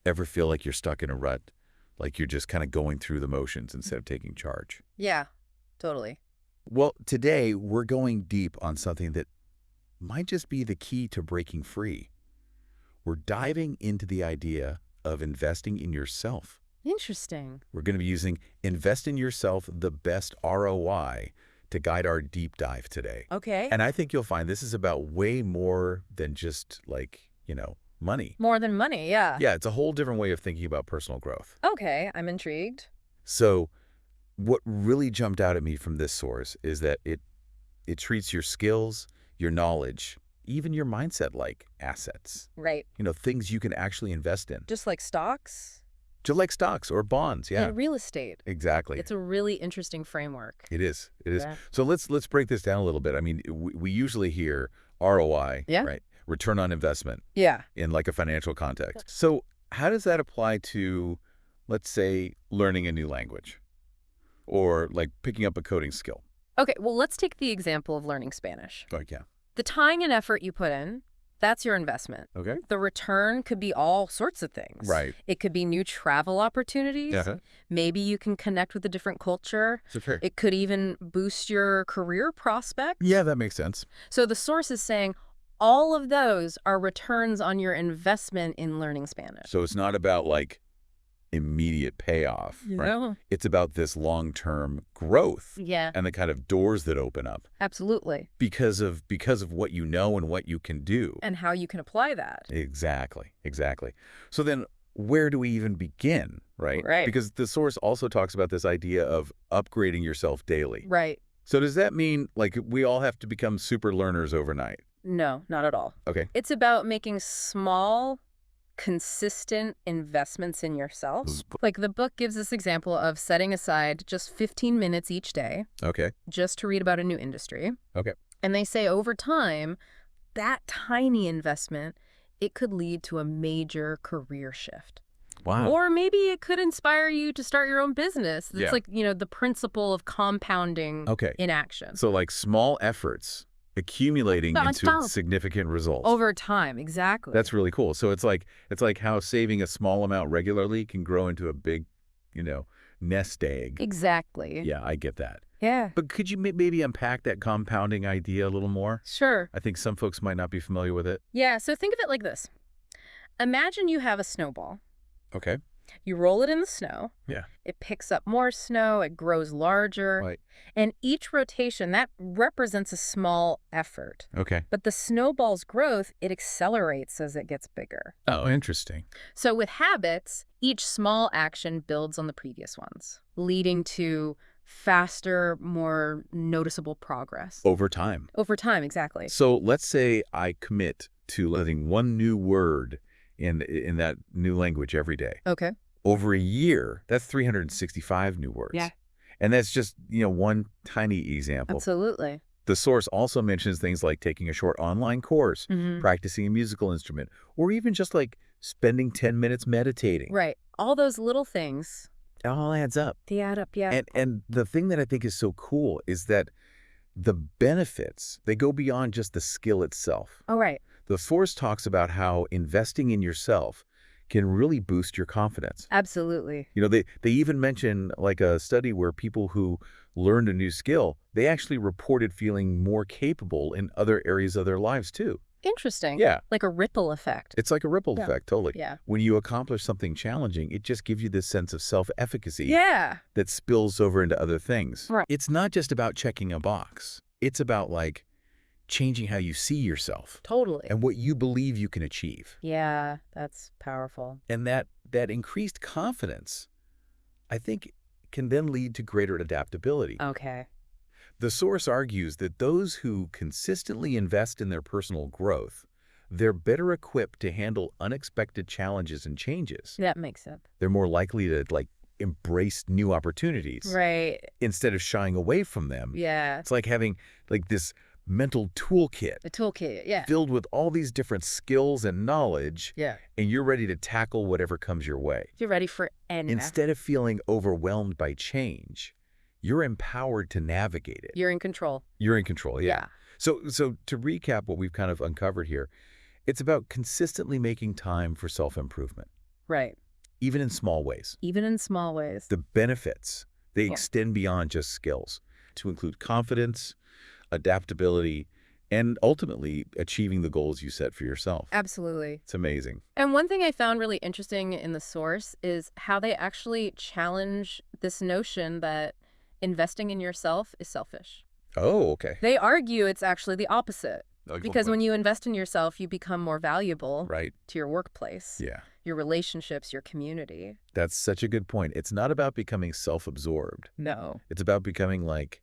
Ever feel like you're stuck in a rut? Like you're just kind of going through the motions instead of taking charge? Yeah, totally. Well, today we're going deep on something that might just be the key to breaking free. We're diving into the idea of investing in yourself. Interesting. We're going to be using Invest in Yourself, the best ROI, to guide our deep dive today. Okay. And I think you'll find this is about way more than just money. More than money, yeah. Yeah, it's a whole different way of thinking about personal growth. Okay, I'm intrigued. So what really jumped out at me from this source is that it treats your skills, your knowledge, even your mindset like assets. Right. Things you can actually invest in. Just like stocks Just like stocks or bonds, yeah. and real estate. Exactly. It's a really interesting framework. It is. It is. Yeah. So let's break this down a little bit. I mean, we usually hear ROI, Yeah. right? Return on investment Yeah. in like a financial context. So how does that apply to, let's say, learning a new language or like picking up a coding skill? Okay, well, let's take the example of learning Spanish. Like, yeah. The time and effort you put in, that's your investment. Okay. The return could be all sorts of things. Right. It could be new travel opportunities. Yeah. Maybe you can connect with a different culture. So fair. It could even boost your career prospects. Yeah, that makes sense. So the source is saying all of those are returns on your investment in learning Spanish. So it's not about like immediate payoff, right? No. It's about this long-term growth Yeah, and the kind of doors that open up absolutely. because of what you know and what you can do. And how you can apply that. Exactly. Exactly. So then where do we even begin, right? Right. Because the source also talks about this idea of upgrading yourself daily. Right. So does that mean like we all have to become super learners overnight? No, not at all. Okay. It's about making small, consistent investments in yourself. Like the book gives this example of setting aside just 15 minutes each day Okay. just to read about a new industry. Okay. And they say over time, that tiny investment, it could lead to a major career shift. Wow. Or maybe it could inspire you to start your own business. It's Yeah. like, the principle of compounding Okay. in action. So like small efforts accumulating into Stop. significant results. Over time, exactly. That's really cool. So it's like how saving a small amount regularly can grow into a big, nest egg. Exactly. Yeah, I get that. Yeah. But could you maybe unpack that compounding idea a little more? Sure. I think some folks might not be familiar with it. Yeah, so think of it like this. Imagine you have a snowball. Okay. You roll it in the snow. Yeah. It picks up more snow. It grows larger. Right. And each rotation, that represents a small effort. Okay. But the snowball's growth, it accelerates as it gets bigger. Oh, interesting. So with habits, each small action builds on the previous ones, leading to faster, more noticeable progress. Over time. Over time, exactly. So let's say I commit to learning one new word in that new language every day. Okay. Over a year, that's 365 new words. Yeah. And that's just, one tiny example. Absolutely. The source also mentions things like taking a short online course, Mhm. practicing a musical instrument, or even just like spending 10 minutes meditating. Right. All those little things, It all adds up. they add up, yeah. And the thing that I think is so cool is that the benefits, they go beyond just the skill itself. Oh, right. The source talks about how investing in yourself can really boost your confidence. Absolutely. They even mention like a study where people who learned a new skill, they actually reported feeling more capable in other areas of their lives too. Interesting. Yeah. Like a ripple effect. It's like a ripple Yeah. effect, totally. Yeah. When you accomplish something challenging, it just gives you this sense of self-efficacy Yeah. that spills over into other things. Right. It's not just about checking a box. It's about like changing how you see yourself Totally. and what you believe you can achieve. Yeah, that's powerful. And that increased confidence, I think, can then lead to greater adaptability. Okay. The source argues that those who consistently invest in their personal growth, they're better equipped to handle unexpected challenges and changes. That makes sense. They're more likely to embrace new opportunities Right. instead of shying away from them. Yeah. It's like having this mental toolkit The toolkit. Yeah. filled with all these different skills and knowledge, Yeah. and you're ready to tackle whatever comes your way. You're ready for anything. Instead of feeling overwhelmed by change, you're empowered to navigate it. You're in control. You're in control, yeah. Yeah. So to recap what we've kind of uncovered here, it's about consistently making time for self-improvement, Right. even in small ways. Even in small ways. The benefits, they Yeah. extend beyond just skills to include confidence, adaptability, and ultimately achieving the goals you set for yourself. Absolutely. It's amazing. And one thing I found really interesting in the source is how they actually challenge this notion that investing in yourself is selfish. Oh, okay. They argue it's actually the opposite. Like, Because what- when you invest in yourself, you become more valuable Right. to your workplace, Yeah. your relationships, your community. That's such a good point. It's not about becoming self-absorbed. No. It's about becoming like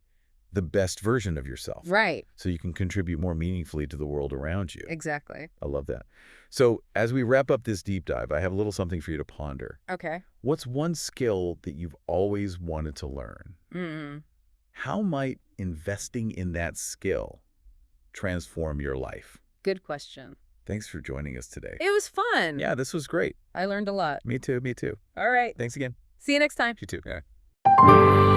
the best version of yourself. Right. So you can contribute more meaningfully to the world around you. Exactly. I love that. So as we wrap up this deep dive, I have a little something for you to ponder. Okay. What's one skill that you've always wanted to learn? Mm. How might investing in that skill transform your life? Good question. Thanks for joining us today. It was fun. Yeah, this was great. I learned a lot. Me too, me too. All right. Thanks again. See you next time. You too. Yeah.